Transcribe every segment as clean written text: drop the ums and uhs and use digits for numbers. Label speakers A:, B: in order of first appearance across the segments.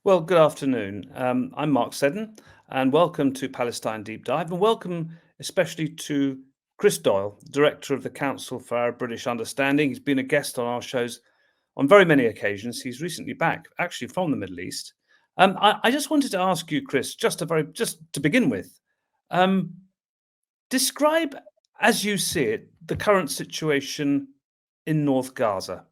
A: Well, good afternoon. I'm Mark Seddon, and welcome to Palestine Deep Dive, and welcome especially to Chris Doyle, Director of the Council for Arab British Understanding. He's been a guest on our shows on very many occasions. He's recently back, actually from the Middle East. I just wanted to ask you, Chris, just to begin with, um, describe as you see it the current situation in North Gaza.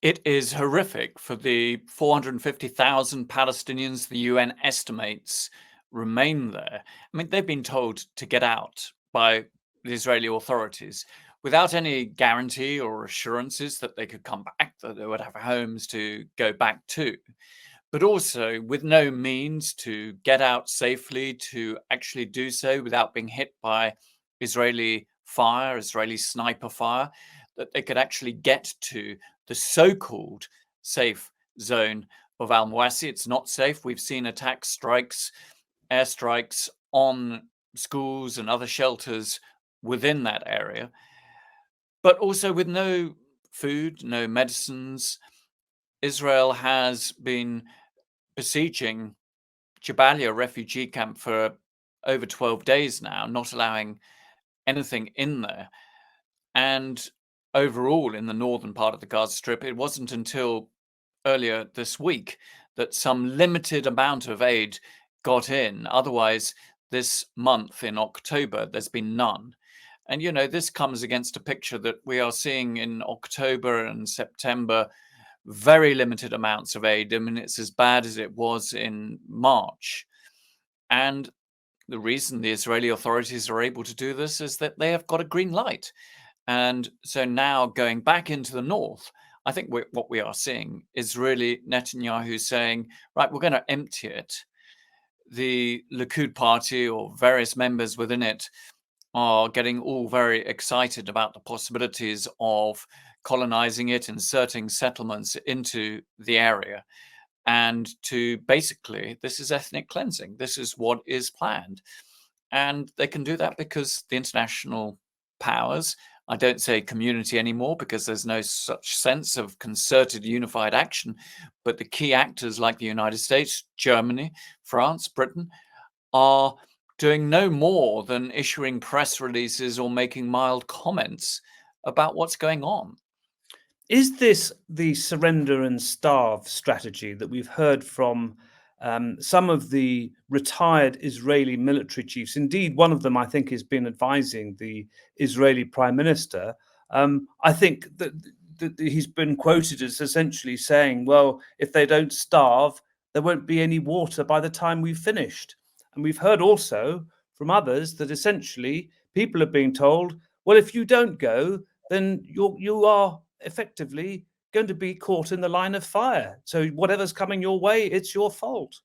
B: It is horrific for the 450,000 Palestinians the UN estimates remain there. I mean, they've been told to get out by the Israeli authorities without any guarantee or assurances that they could come back, that they would have homes to go back to, but also with no means to get out safely, to actually do so without being hit by Israeli fire, Israeli sniper fire, that they could actually get to the so-called safe zone of Al-Mawasi. It's not safe. We've seen attacks, strikes, airstrikes on schools and other shelters within that area, but also with no food, no medicines. Israel has been besieging Jabalia refugee camp for over 12 days now, not allowing anything in there. And overall, in the northern part of the Gaza Strip, it wasn't until earlier this week that some limited amount of aid got in. Otherwise, this month in October, there's been none. And, this comes against a picture that we are seeing in October and September, very limited amounts of aid. I mean, it's as bad as it was in March. And the reason the Israeli authorities are able to do this is that they have got a green light. And so now going back into the north, I think what we are seeing is really Netanyahu saying, right, we're going to empty it. The Likud party or various members within it are getting all very excited about the possibilities of colonizing it, inserting settlements into the area. And to basically, this is ethnic cleansing. This is what is planned. And they can do that because the international powers, I don't say community anymore because there's no such sense of concerted, unified action, but the key actors like the United States, Germany, France, Britain, are doing no more than issuing press releases or making mild comments about what's going on.
A: Is this the surrender and starve strategy that we've heard from some of the retired Israeli military chiefs? Indeed, one of them, I think, has been advising the Israeli Prime Minister. I think that he's been quoted as essentially saying, well, if they don't starve, there won't be any water by the time we've finished. And we've heard also from others that essentially people are being told, well, if you don't go, then you are effectively going to be caught in the line of fire. So whatever's coming your way, it's your fault.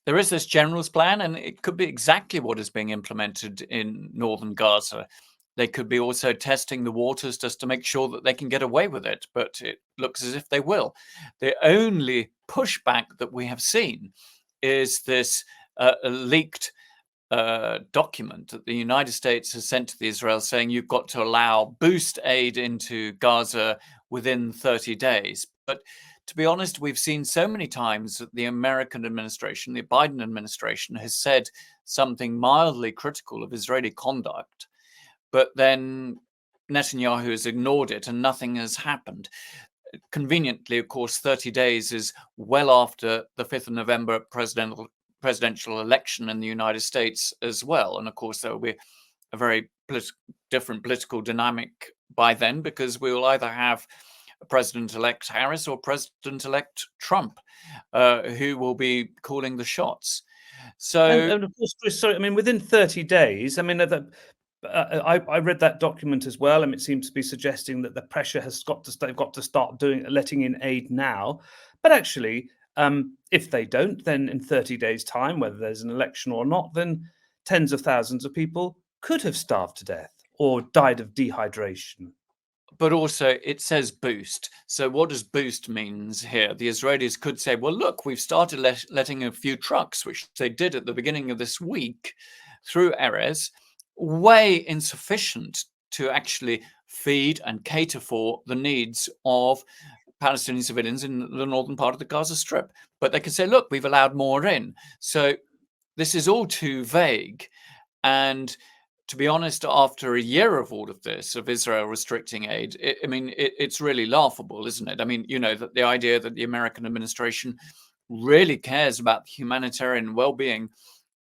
B: There is this general's plan, and it could be exactly what is being implemented in northern Gaza. They could be also testing the waters just to make sure that they can get away with it, but it looks as if they will. The only pushback that we have seen is this leaked document that the United States has sent to the Israel saying you've got to allow boost aid into Gaza within 30 days. But to be honest, we've seen so many times that the American administration, the Biden administration, has said something mildly critical of Israeli conduct, but then Netanyahu has ignored it and nothing has happened. Conveniently, of course, 30 days is well after the 5th of November presidential election in the United States as well. And of course, there will be a very different political dynamic by then, because we will either have President-elect Harris or President-elect Trump, who will be calling the shots. So,
A: and of course, Chris, sorry, I mean, within 30 days, I mean, I read that document as well, and it seems to be suggesting that the pressure has they've got to start letting in aid now. But actually, if they don't, then in 30 days' time, whether there's an election or not, then tens of thousands of people could have starved to death or died of dehydration.
B: but also it says boost. So what does boost means here? The Israelis could say, well, look, we've started letting a few trucks, which they did at the beginning of this week, through Erez, way insufficient to actually feed and cater for the needs of Palestinian civilians in the northern part of the Gaza Strip. But they can say, look, we've allowed more in. So this is all too vague. And to be honest, after a year of all of this, of Israel restricting aid, it's really laughable, isn't it? I mean, that the idea that the American administration really cares about the humanitarian well-being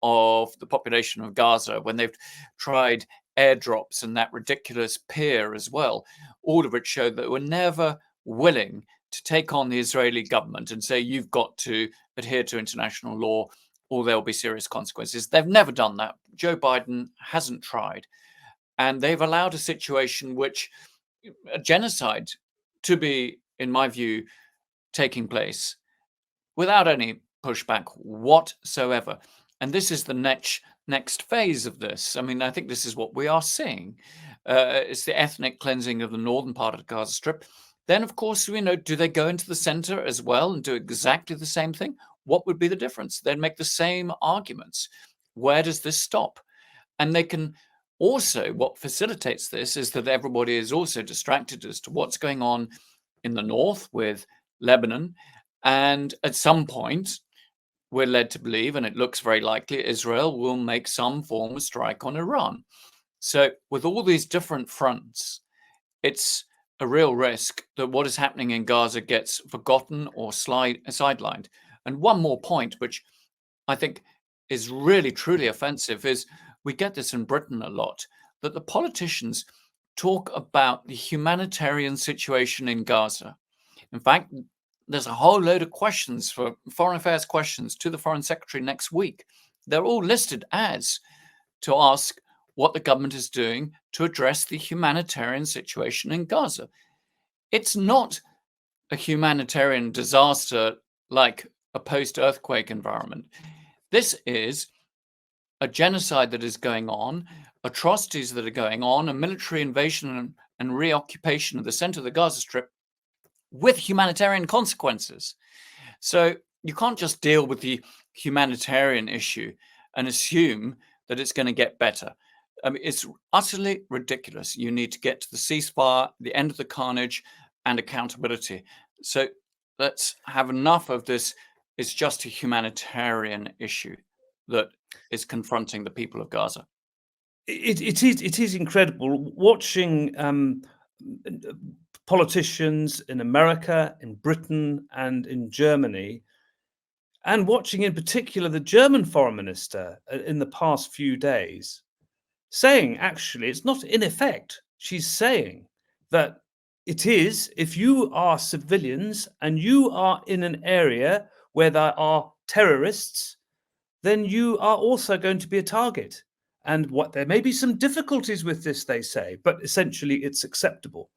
B: of the population of Gaza when they've tried airdrops and that ridiculous pier as well, all of it showed that we're never willing to take on the Israeli government and say, you've got to adhere to international law or there'll be serious consequences. They've never done that. Joe Biden hasn't tried. And they've allowed a situation which, a genocide, to be, in my view, taking place without any pushback whatsoever. And this is the next phase of this. I mean, I think this is what we are seeing. It's the ethnic cleansing of the northern part of the Gaza Strip. Then, of course, do they go into the center as well and do exactly the same thing? What would be the difference? They'd make the same arguments. Where does this stop? And they can also, what facilitates this is that everybody is also distracted as to what's going on in the north with Lebanon. And at some point, we're led to believe, and it looks very likely, Israel will make some form of strike on Iran. So with all these different fronts, it's a real risk that what is happening in Gaza gets forgotten or sidelined. And one more point, which I think is really, truly offensive, is we get this in Britain a lot, that the politicians talk about the humanitarian situation in Gaza. In fact, there's a whole load of questions for foreign affairs questions to the foreign secretary next week. They're all listed as to ask what the government is doing to address the humanitarian situation in Gaza. It's not a humanitarian disaster like a post-earthquake environment. This is a genocide that is going on, atrocities that are going on, a military invasion and reoccupation of the center of the Gaza Strip with humanitarian consequences. So you can't just deal with the humanitarian issue and assume that it's going to get better. I mean, it's utterly ridiculous. You need to get to the ceasefire, the end of the carnage, and accountability. So let's have enough of this. It's just a humanitarian issue that is confronting the people of Gaza.
A: It is incredible watching politicians in America, in Britain, and in Germany, and watching in particular the German foreign minister in the past few days saying, actually, it's not in effect, she's saying that it is, if you are civilians and you are in an area where there are terrorists, then you are also going to be a target. And there may be some difficulties with this, they say, but essentially it's acceptable.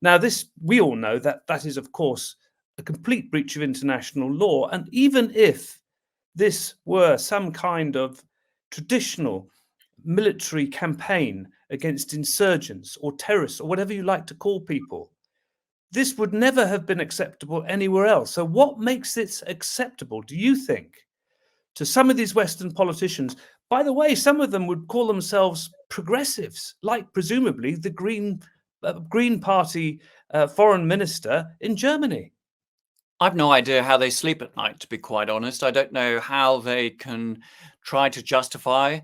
A: Now, this, we all know that that is, of course, a complete breach of international law. And even if this were some kind of traditional military campaign against insurgents or terrorists or whatever you like to call people, this would never have been acceptable anywhere else. So what makes it acceptable, do you think, to some of these Western politicians? By the way, some of them would call themselves progressives, like presumably the Green Party foreign minister in Germany.
B: I've no idea how they sleep at night, to be quite honest. I don't know how they can try to justify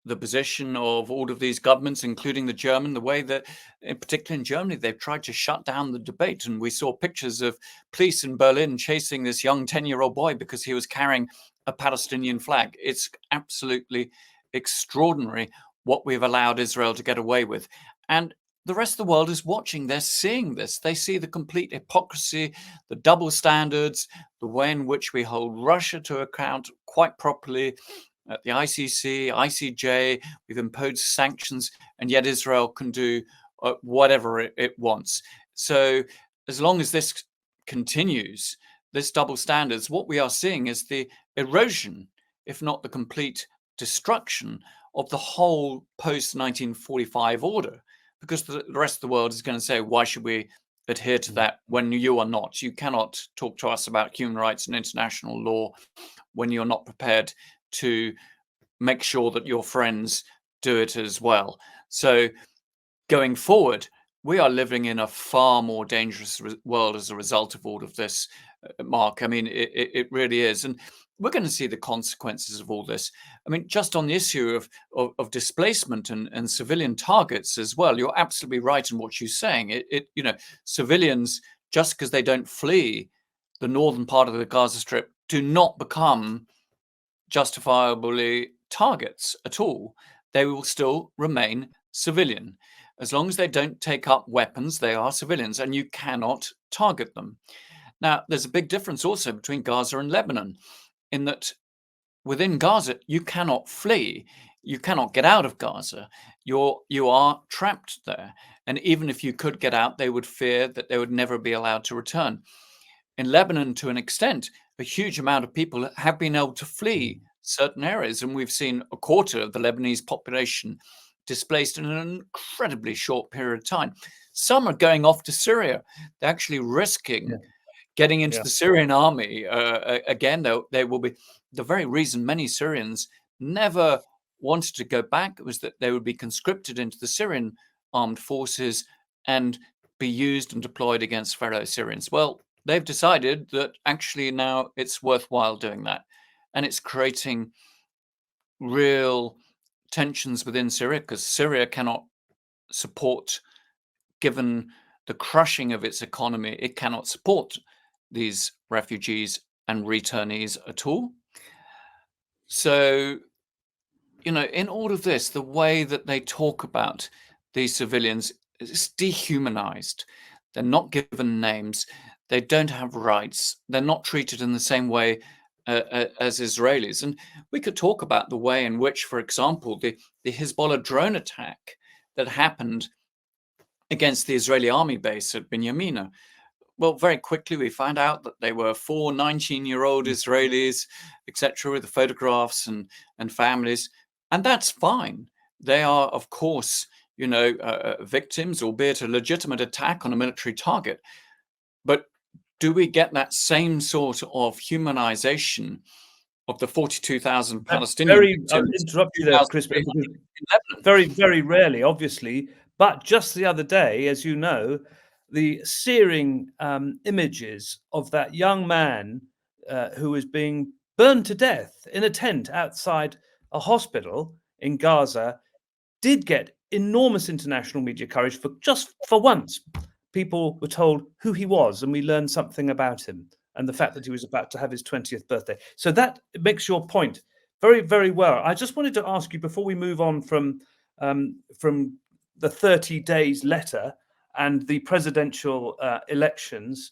B: the position of all of these governments, including the German, the way that, in particular in Germany, they've tried to shut down the debate. And we saw pictures of police in Berlin chasing this young 10-year-old boy because he was carrying a Palestinian flag. It's absolutely extraordinary what we've allowed Israel to get away with. And the rest of the world is watching. They're seeing this. They see the complete hypocrisy, the double standards, the way in which we hold Russia to account quite properly. At the ICC, ICJ, we've imposed sanctions, and yet Israel can do whatever it wants. So as long as this continues, this double standards, what we are seeing is the erosion, if not the complete destruction of the whole post-1945 order, because the rest of the world is going to say, why should we adhere to that when you are not? You cannot talk to us about human rights and international law when you're not prepared to make sure that your friends do it as well. So going forward, we are living in a far more dangerous world as a result of all of this, Mark. I mean, it really is. And we're going to see the consequences of all this. I mean, just on the issue of displacement and civilian targets as well, you're absolutely right in what you're saying. Civilians, just because they don't flee the northern part of the Gaza Strip, do not become justifiably targets at all. They will still remain civilian. As long as they don't take up weapons, they are civilians, and you cannot target them. Now, there's a big difference also between Gaza and Lebanon, in that within Gaza, you cannot flee. You cannot get out of Gaza. You are trapped there. And even if you could get out, they would fear that they would never be allowed to return. In Lebanon, to an extent, a huge amount of people have been able to flee certain areas, and we've seen a quarter of the Lebanese population displaced in an incredibly short period of time. Some are going off to Syria. They're actually risking getting into
A: Yeah.
B: the Syrian army. Again, they will be the very reason many Syrians never wanted to go back was that they would be conscripted into the Syrian armed forces and be used and deployed against fellow Syrians. Well, they've decided that actually now it's worthwhile doing that. And it's creating real tensions within Syria, because Syria cannot support, given the crushing of its economy, it cannot support these refugees and returnees at all. So, in all of this, the way that they talk about these civilians is dehumanized. They're not given names. They don't have rights. They're not treated in the same way as Israelis. And we could talk about the way in which, for example, the Hezbollah drone attack that happened against the Israeli army base at Binyamina. Well, very quickly we found out that they were 4 19-year-old Israelis, etc., with the photographs and families. And that's fine. They are, of course, victims, albeit a legitimate attack on a military target. But do we get that same sort of humanization of the 42,000 Palestinian
A: I'll
B: victims?
A: interrupt you there, Chris, because very, very rarely, obviously. But just the other day, as you know, the searing images of that young man who was being burned to death in a tent outside a hospital in Gaza did get enormous international media coverage for once. People were told who he was, and we learned something about him and the fact that he was about to have his 20th birthday. So that makes your point very, very well. I just wanted to ask you before we move on from the 30 days letter and the presidential elections.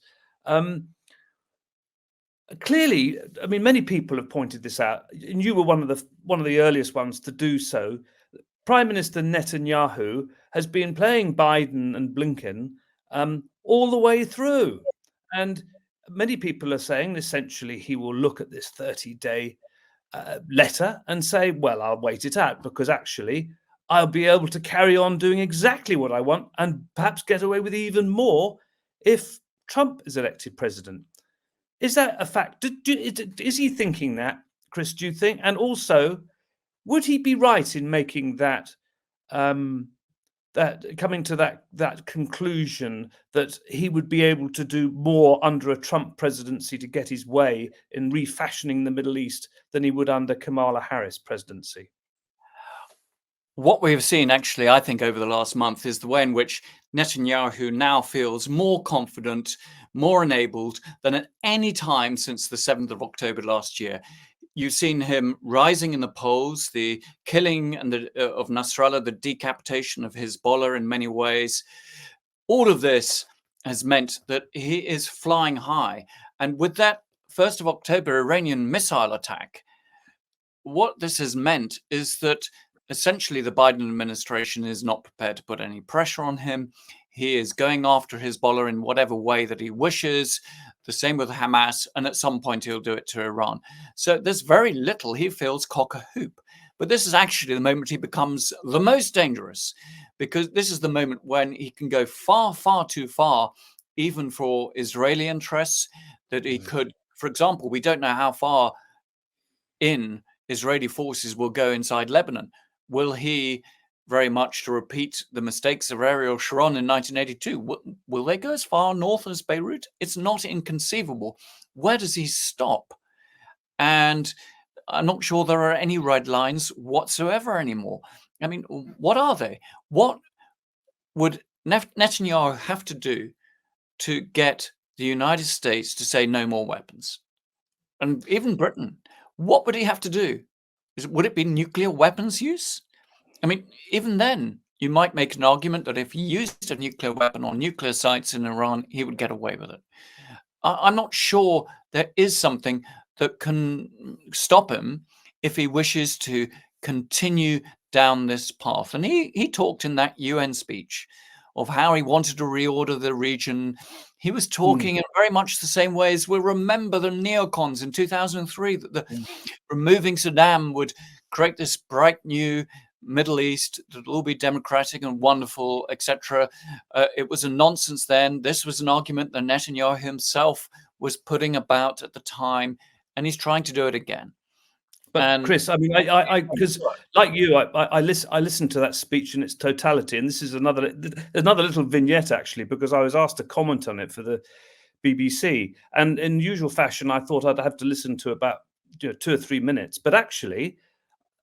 A: Clearly, I mean, many people have pointed this out, and you were one of the earliest ones to do so. Prime Minister Netanyahu has been playing Biden and Blinken all the way through. And many people are saying essentially he will look at this 30-day letter and say, well, I'll wait it out because actually I'll be able to carry on doing exactly what I want and perhaps get away with even more if Trump is elected president. Is that a fact? Is he thinking that, Chris, do you think? And also, would he be right in making that coming to that conclusion that he would be able to do more under a Trump presidency to get his way in refashioning the Middle East than he would under Kamala Harris presidency?
B: What we've seen, actually, I think, over the last month is the way in which Netanyahu now feels more confident, more enabled than at any time since the 7th of October last year. You've seen him rising in the polls, the killing of Nasrallah, the decapitation of Hezbollah in many ways. All of this has meant that he is flying high. And with that 1st of October Iranian missile attack, what this has meant is that essentially the Biden administration is not prepared to put any pressure on him. He is going after Hezbollah in whatever way that he wishes. The same with Hamas, and at some point he'll do it to Iran. So there's very little he feels cock a hoop. But this is actually the moment he becomes the most dangerous, because this is the moment when he can go far, far too far, even for Israeli interests, that he could, for example, we don't know how far in Israeli forces will go inside Lebanon. Will he very much to repeat the mistakes of Ariel Sharon in 1982. Will they go as far north as Beirut? It's not inconceivable. Where does he stop? And I'm not sure there are any red lines whatsoever anymore. I mean, what are they? What would Netanyahu have to do to get the United States to say no more weapons? And even Britain, what would he have to do? Would it be nuclear weapons use? I mean, even then, you might make an argument that if he used a nuclear weapon on nuclear sites in Iran, he would get away with it. I'm not sure there is something that can stop him if he wishes to continue down this path. And he talked in that UN speech of how he wanted to reorder the region. He was talking in very much the same way as we remember the neocons in 2003, that removing Saddam would create this bright new Middle East that will all be democratic and wonderful, etc. It was a nonsense then. This was an argument that Netanyahu himself was putting about at the time, and he's trying to do it again.
A: But
B: And
A: Chris, I mean, I because like you, I listened to that speech in its totality, and this is another little vignette actually, because I was asked to comment on it for the BBC, and in usual fashion, I thought I'd have to listen to about 2 or 3 minutes, but actually,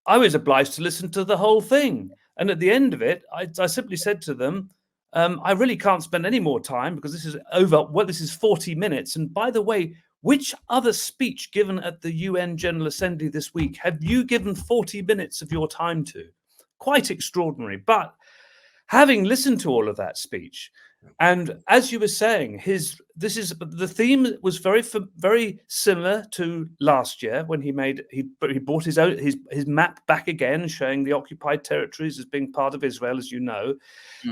A: I was obliged to listen to the whole thing. And at the end of it, I simply said to them, I really can't spend any more time because this is over. Well, this is 40 minutes. And by the way, which other speech given at the UN General Assembly this week have you given 40 minutes of your time to? Quite extraordinary. But having listened to all of that speech, and as you were saying, the theme was very similar to last year when he brought his map back again, showing the occupied territories as being part of Israel, as you know.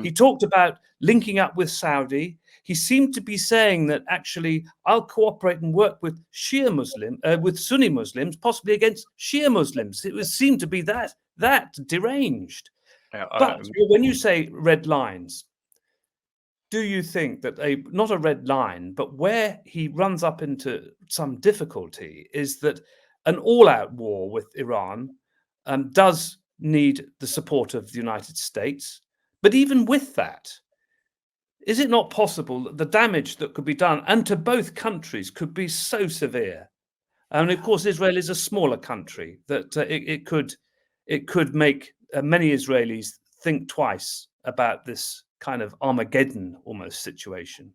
A: He talked about linking up with Saudi. He seemed to be saying that actually I'll cooperate and work with with Sunni Muslims, possibly against Shia Muslims. It seemed to be that deranged. But when you say red lines, do you think that not a red line, but where he runs up into some difficulty is that an all-out war with Iran does need the support of the United States? But even with that, is it not possible that the damage that could be done, and to both countries, could be so severe? And of course, Israel is a smaller country that it could make many Israelis think twice about this kind of Armageddon almost situation.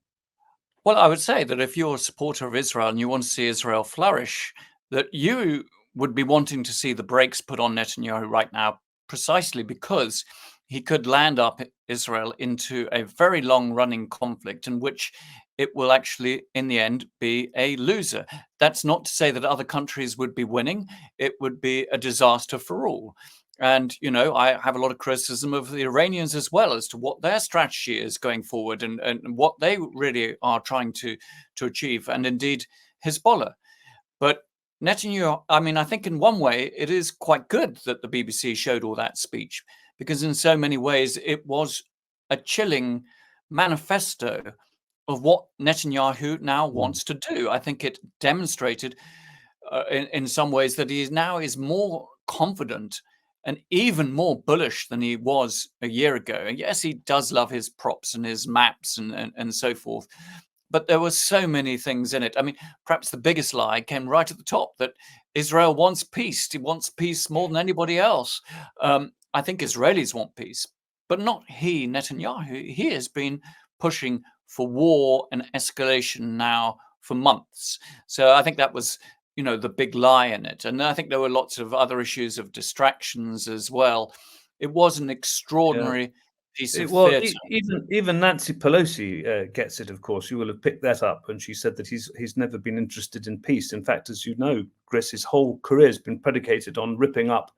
B: Well, I would say that if you're a supporter of Israel and you want to see Israel flourish, that you would be wanting to see the brakes put on Netanyahu right now, precisely because he could land up Israel into a very long-running conflict in which it will actually, in the end, be a loser. That's not to say that other countries would be winning. It would be a disaster for all. And, I have a lot of criticism of the Iranians as well as to what their strategy is going forward and what they really are trying to achieve, and indeed Hezbollah. But Netanyahu, I mean, I think in one way it is quite good that the BBC showed all that speech, because in so many ways it was a chilling manifesto of what Netanyahu now wants to do. I think it demonstrated in some ways that he now is more confident and even more bullish than he was a year ago. And yes, he does love his props and his maps and so forth. But there were so many things in it. I mean, perhaps the biggest lie came right at the top, that Israel wants peace. He wants peace more than anybody else. I think Israelis want peace, but not he, Netanyahu. He has been pushing for war and escalation now for months. So I think that was, the big lie in it. And I think there were lots of other issues of distractions as well. It was an extraordinary piece of theatre.
A: Even Nancy Pelosi gets it, of course. You will have picked that up. And she said that he's never been interested in peace. In fact, as you know, Chris, his whole career has been predicated on ripping up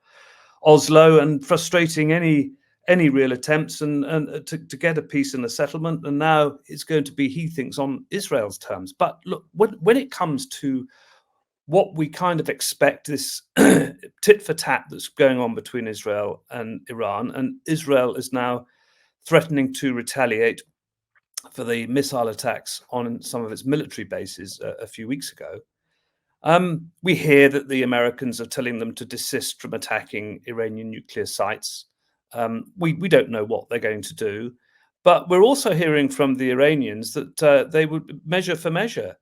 A: Oslo and frustrating any real attempts and to get a peace and a settlement. And now it's going to be, he thinks, on Israel's terms. But look, when it comes to what we kind of expect, this tit for tat that's going on between Israel and Iran, and Israel is now threatening to retaliate for the missile attacks on some of its military bases a few weeks ago. We hear that the Americans are telling them to desist from attacking Iranian nuclear sites. We don't know what they're going to do, but we're also hearing from the Iranians that they would measure for measure.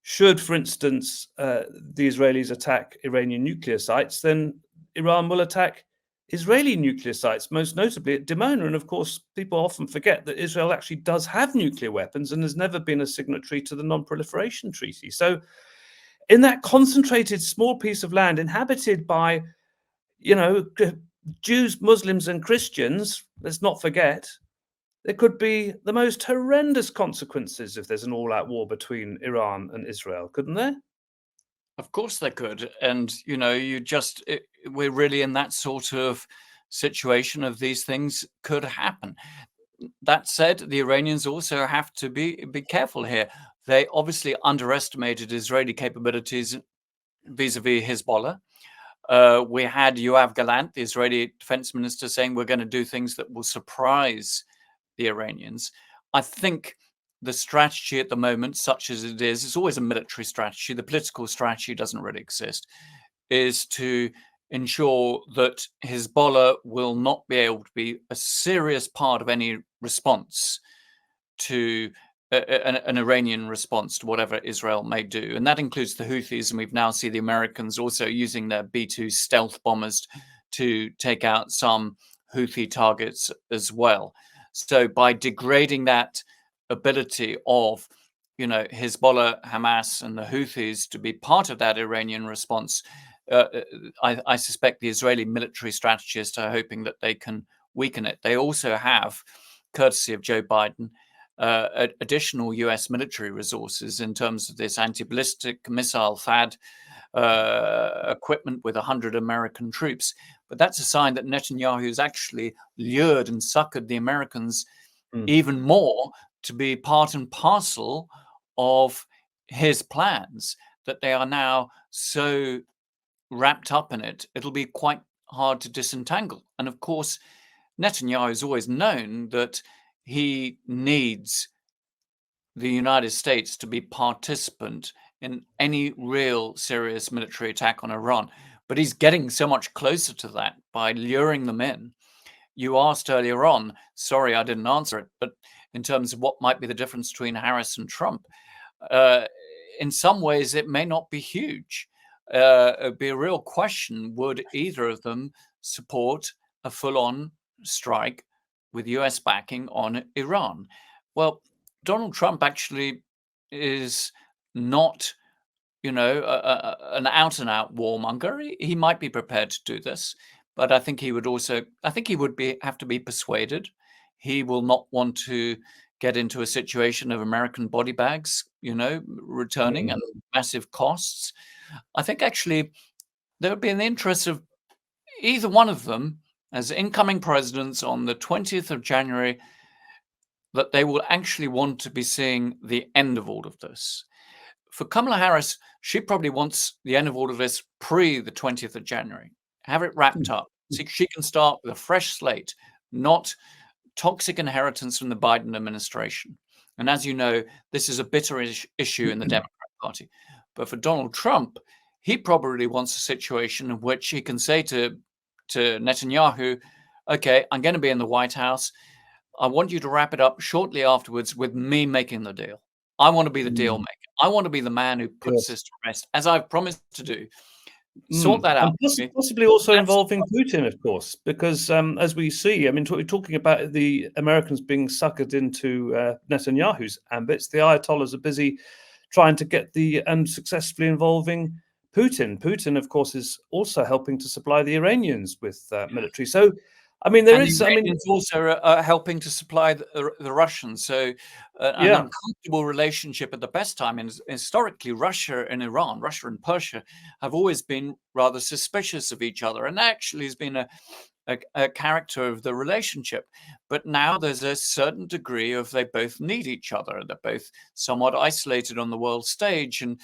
A: Should, for instance, the Israelis attack Iranian nuclear sites, then Iran will attack Israeli nuclear sites, most notably at Dimona. And of course, people often forget that Israel actually does have nuclear weapons and has never been a signatory to the Non-Proliferation Treaty. So in that concentrated small piece of land inhabited by, Jews, Muslims, and Christians, let's not forget, there could be the most horrendous consequences if there's an all-out war between Iran and Israel, couldn't there?
B: Of course they could. And, we're really in that sort of situation of these things could happen. That said, the Iranians also have to be careful here. They obviously underestimated Israeli capabilities vis-a-vis Hezbollah. We had Yoav Gallant, the Israeli defense minister, saying we're going to do things that will surprise the Iranians. I think the strategy at the moment, such as it is, it's always a military strategy. The political strategy doesn't really exist, is to ensure that Hezbollah will not be able to be a serious part of any response to an Iranian response to whatever Israel may do. And that includes the Houthis. And we've now seen the Americans also using their B-2 stealth bombers to take out some Houthi targets as well. So by degrading that ability of, Hezbollah, Hamas, and the Houthis to be part of that Iranian response, I suspect the Israeli military strategists are hoping that they can weaken it. They also have, courtesy of Joe Biden, additional US military resources in terms of this anti-ballistic missile THAAD equipment with 100 American troops. But that's a sign that Netanyahu has actually lured and suckered the Americans even more to be part and parcel of his plans, that they are now so wrapped up in it, it'll be quite hard to disentangle. And of course, Netanyahu has always known that he needs the United States to be participant in any real serious military attack on Iran. But he's getting so much closer to that by luring them in. You asked earlier on, sorry, I didn't answer it, but in terms of what might be the difference between Harris and Trump, in some ways it may not be huge. It'd be a real question, would either of them support a full-on strike with US backing on Iran? Well, Donald Trump actually is not, an out-and-out warmonger. He might be prepared to do this, but I think he would have to be persuaded. He will not want to get into a situation of American body bags, returning and massive costs. I think actually there would be in the interest of either one of them as incoming presidents on the 20th of January that they will actually want to be seeing the end of all of this. For Kamala Harris, she probably wants the end of all of this pre the 20th of January. Have it wrapped up. So she can start with a fresh slate, not toxic inheritance from the Biden administration. And as you know, this is a bitter issue in the Democrat Party. But for Donald Trump, he probably wants a situation in which he can say to Netanyahu, okay, I'm going to be in the White House. I want you to wrap it up shortly afterwards with me making the deal. I want to be the deal maker. I want to be the man who puts this to rest, as I've promised to do. Sort that out.
A: And possibly also involving Putin, of course, because as we see, I mean, talking about the Americans being suckered into Netanyahu's ambits, the Ayatollahs are busy trying to get and successfully involving Putin. Putin, of course, is also helping to supply the Iranians with military. So, I mean,
B: The Iranians also are helping to supply the Russians. So an uncomfortable relationship at the best time. And historically, Russia and Iran, Russia and Persia, have always been rather suspicious of each other. And that actually has been a character of the relationship. But now there's a certain degree of they both need each other. They're both somewhat isolated on the world stage. And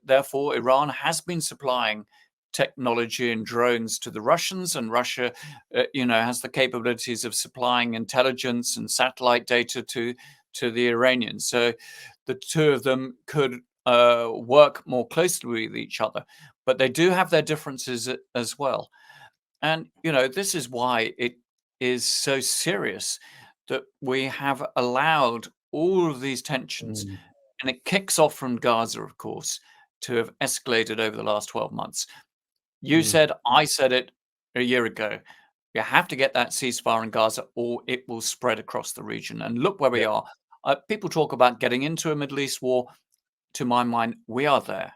B: therefore, Iran has been supplying technology and drones to the Russians, and Russia, has the capabilities of supplying intelligence and satellite data to the Iranians. So the two of them could work more closely with each other, but they do have their differences as well. And this is why is so serious that we have allowed all of these tensions,
A: Mm.
B: and it kicks off from Gaza, of course, to have escalated over the last 12 months. You
A: Mm.
B: said, I said it a year ago. You have to get that ceasefire in Gaza, or it will spread across the region. And look where we
A: Yeah.
B: are. People talk about getting into a Middle East war. To my mind, we are there.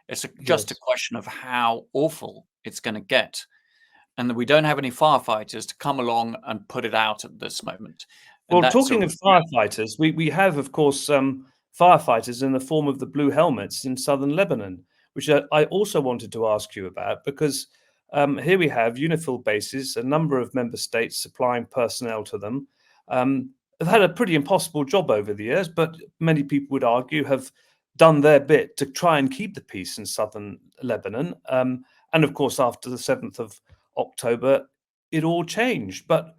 B: It's just a
A: Yes.
B: question of how awful it's going to get, and that we don't have any firefighters to come along and put it out at this moment. And
A: Well,
B: that's a
A: talking of firefighters, we have, of course, firefighters in the form of the Blue Helmets in southern Lebanon, which I also wanted to ask you about because here we have UNIFIL bases, a number of member states supplying personnel to them. Have had a pretty impossible job over the years, but many people would argue have done their bit to try and keep the peace in southern Lebanon. And of course, after the 7th of October, it all changed. But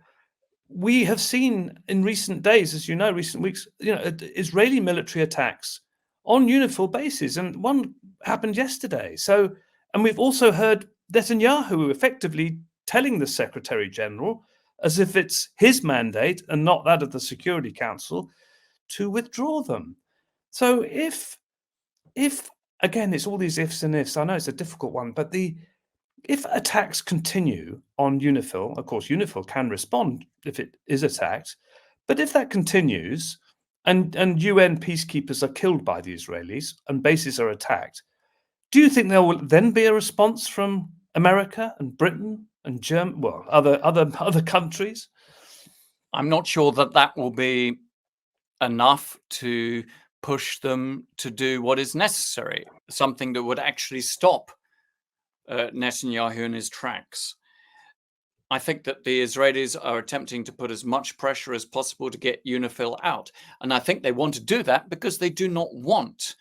A: we have seen in recent days, as you know, recent weeks, Israeli military attacks on UNIFIL bases, and one happened yesterday. So, and we've also heard Netanyahu effectively telling the Secretary General, as if it's his mandate and not that of the Security Council, to withdraw them. So, if again, it's all these ifs and ifs. I know it's a difficult one, but if attacks continue on UNIFIL, of course, UNIFIL can respond if it is attacked, but if that continues and UN peacekeepers are killed by the Israelis and bases are attacked, do you think there will then be a response from America and Britain and Germany, well, other countries?
B: I'm not sure that that will be enough to push them to do what is necessary, something that would actually stop Netanyahu in his tracks. I think that the Israelis are attempting to put as much pressure as possible to get UNIFIL out. And I think they want to do that because they do not want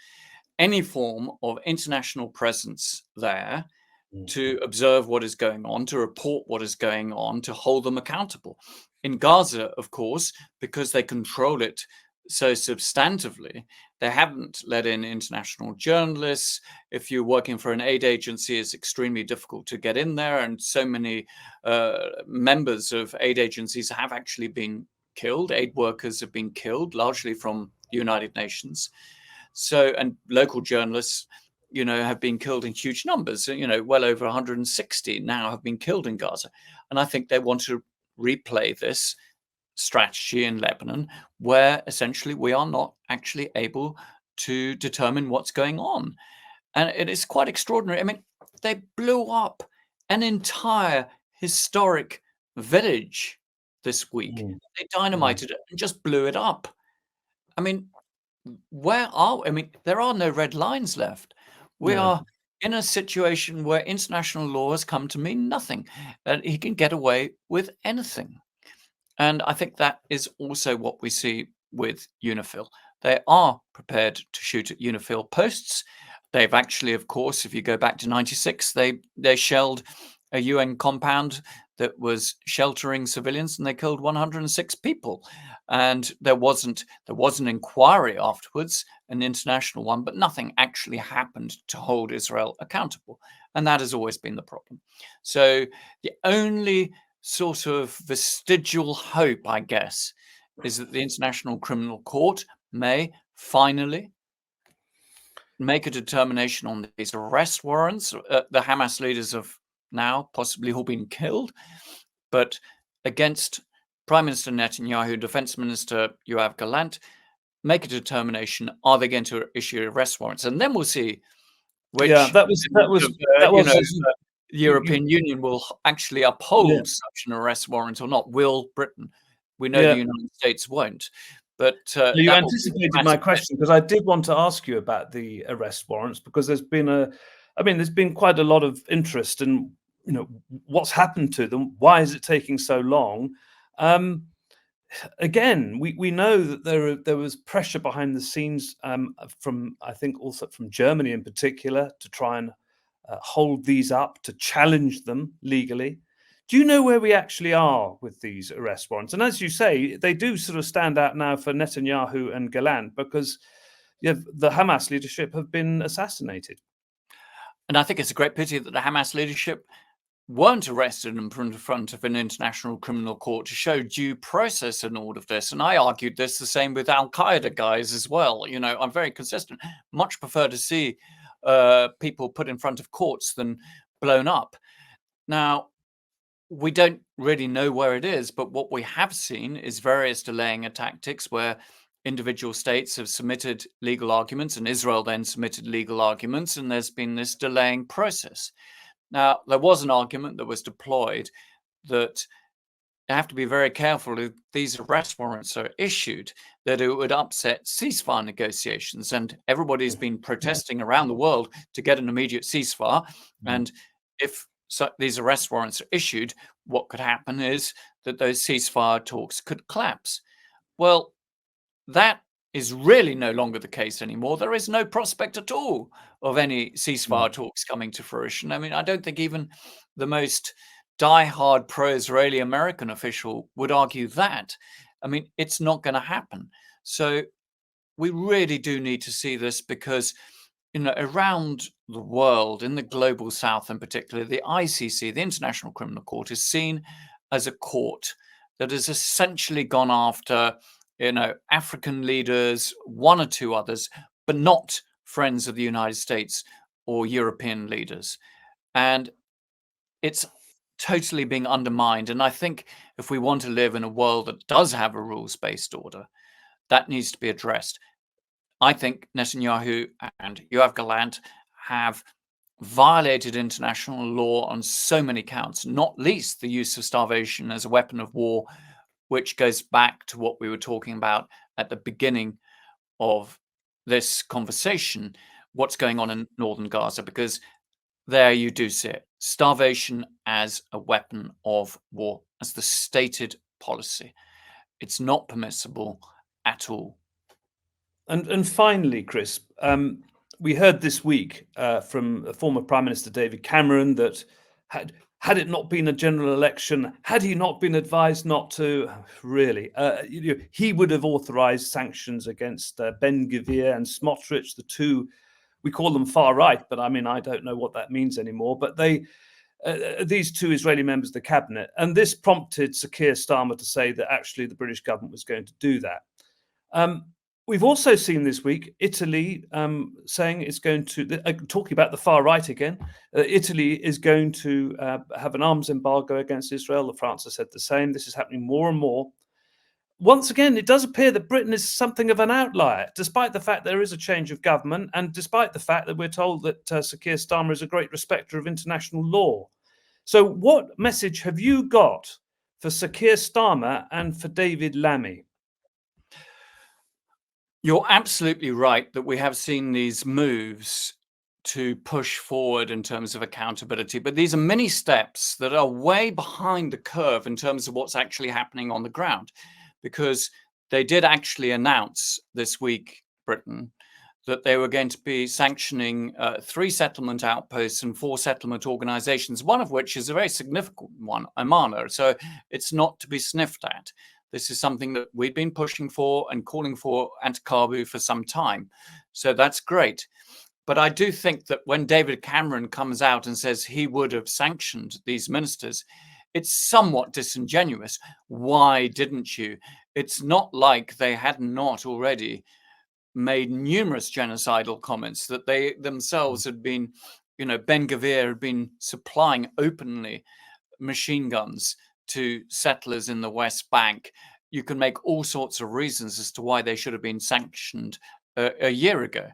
B: any form of international presence there
A: Mm.
B: to observe what is going on, to report what is going on, to hold them accountable. In Gaza, of course, because they control it so substantively, they haven't let in international journalists. If you're working for an aid agency, it's extremely difficult to get in there. And so many members of aid agencies have actually been killed. Aid workers have been killed, largely from the United Nations. So, and local journalists, have been killed in huge numbers. Well over 160 now have been killed in Gaza. And I think they want to replay this strategy in Lebanon, where essentially we are not actually able to determine what's going on. And it is quite extraordinary. I mean, they blew up an entire historic village this week.
A: Mm.
B: They dynamited it and just blew it up. I mean, there are no red lines left. We
A: No.
B: are in a situation where international law has come to mean nothing, and he can get away with anything. And I think that is also what we see with UNIFIL. They are prepared to shoot at UNIFIL posts. They've actually, of course, if you go back to 96, they shelled a UN compound that was sheltering civilians, and they killed 106 people. And there was an inquiry afterwards, an international one, but nothing actually happened to hold Israel accountable. And that has always been the problem. So the only sort of vestigial hope, I guess, is that the International Criminal Court may finally make a determination on these arrest warrants. The Hamas leaders have now possibly all been killed, but against Prime Minister Netanyahu, Defense Minister Yoav Gallant, make a determination: are they going to issue arrest warrants? And then we'll see
A: Yeah,
B: which
A: that was
B: the
A: you-
B: European Union will actually
A: yeah,
B: uphold such an arrest warrant or not. Will Britain? We know the
A: yeah.
B: United States won't, but
A: You
B: that will be a
A: anticipated my
B: dramatic
A: question because I did want to ask you about the arrest warrants because there's been quite a lot of interest in, what's happened to them. Why is it taking so long? Um, Again, we know that there was pressure behind the scenes from, I think, also from Germany in particular to try and hold these up, to challenge them legally. Do you know where we actually are with these arrest warrants? And as you say, they do sort of stand out now for Netanyahu and Gallant because the Hamas leadership have been assassinated.
B: And I think it's a great pity that the Hamas leadership weren't arrested and put in front of an international criminal court to show due process in all of this. And I argued this the same with Al-Qaeda guys as well. You know, I'm very consistent. Much prefer to see people put in front of courts than blown up. Now, we don't really know where it is, but what we have seen is various delaying tactics where individual states have submitted legal arguments and Israel then submitted legal arguments, and there's been this delaying process. Now, there was an argument that was deployed that you have to be very careful if these arrest warrants are issued, that it would upset ceasefire negotiations. And everybody's been protesting around the world to get an immediate ceasefire. And if these arrest warrants are issued, what could happen is that those ceasefire talks could collapse. Well, that is really no longer the case anymore. There is no prospect at all of any ceasefire talks coming to fruition. I mean, I don't think even the most diehard pro-Israeli American official would argue that. I mean, it's not going to happen. So we really do need to see this because, you know, around the world, in the global south in particular, the ICC, the International Criminal Court, is seen as a court that has essentially gone after, you know, African leaders, one or two others, but not friends of the United States or European leaders. And it's totally being undermined. And I think if we want to live in a world that does have a rules-based order, that needs to be addressed. I think Netanyahu and Yoav Gallant have violated international law on so many counts, not least the use of starvation as a weapon of war, which goes back to what we were talking about at the beginning of this conversation, what's going on in northern Gaza, because there you do see it. Starvation as a weapon of war, as the stated policy. It's not permissible at all.
A: And finally, Chris, we heard this week from former Prime Minister David Cameron that had it not been a general election, had he not been advised not to, really, he would have authorized sanctions against Ben-Gvir and Smotrich, the two, we call them far right, but I mean, I don't know what that means anymore, but these two Israeli members of the cabinet, and this prompted Sir Keir Starmer to say that actually the British government was going to do that. We've also seen this week Italy saying it's going to, talking about the far right again, Italy is going to have an arms embargo against Israel. France has said the same. This is happening more and more. Once again, it does appear that Britain is something of an outlier, despite the fact there is a change of government and despite the fact that we're told that Sir Keir Starmer is a great respecter of international law. So what message have you got for Sir Keir Starmer and for David Lammy?
B: You're absolutely right that we have seen these moves to push forward in terms of accountability, but these are many steps that are way behind the curve in terms of what's actually happening on the ground, because they did actually announce this week, Britain, that they were going to be sanctioning 3 settlement outposts and 4 settlement organizations, one of which is a very significant one, Amana. So it's not to be sniffed at. This is something that we've been pushing for and calling for at Caabu for some time. So that's great. But I do think that when David Cameron comes out and says he would have sanctioned these ministers, it's somewhat disingenuous. Why didn't you? It's not like they had not already made numerous genocidal comments, that they themselves had been, you know, Ben-Gvir had been supplying openly machine guns to settlers in the West Bank. You can make all sorts of reasons as to why they should have been sanctioned a year ago.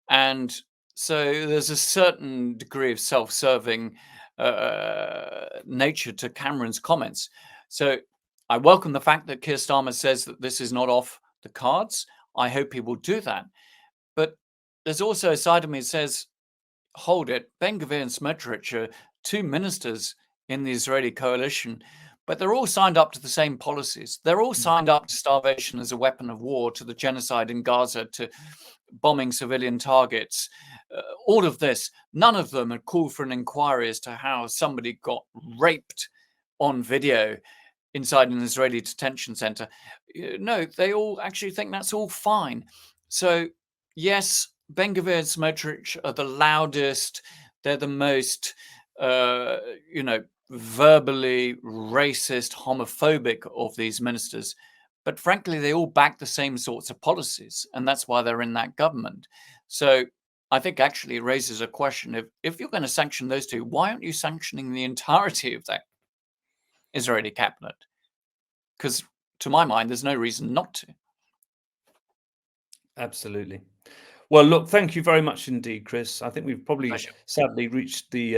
B: And so there's a certain degree of self-serving nature to Cameron's comments. So I welcome the fact that Keir Starmer says that this is not off the cards. I hope he will do that. But there's also a side of me that says, hold it, Ben-Gvir and Smotrich are 2 ministers in the Israeli coalition, but they're all signed up to the same policies. They're all signed up to starvation as a weapon of war, to the genocide in Gaza, to bombing civilian targets, all of this. None of them had called for an inquiry as to how somebody got raped on video inside an Israeli detention center. No, they all actually think that's all fine. So yes, Ben-Gvir and Smotrich are the loudest, they're the most you know, verbally racist, homophobic of these ministers. But frankly, they all back the same sorts of policies, and that's why they're in that government. So I think actually it raises a question of, if you're going to sanction those two, why aren't you sanctioning the entirety of that Israeli cabinet? Because to my mind, there's no reason not to.
A: Absolutely. Well, look, thank you very much indeed, Chris. I think we've probably
B: Pleasure.
A: sadly reached the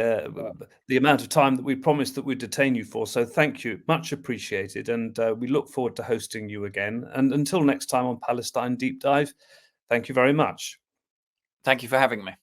A: amount of time that we promised that we'd detain you for. So thank you, much appreciated, and we look forward to hosting you again. And until next time on Palestine Deep Dive, thank you very much.
B: Thank you for having me.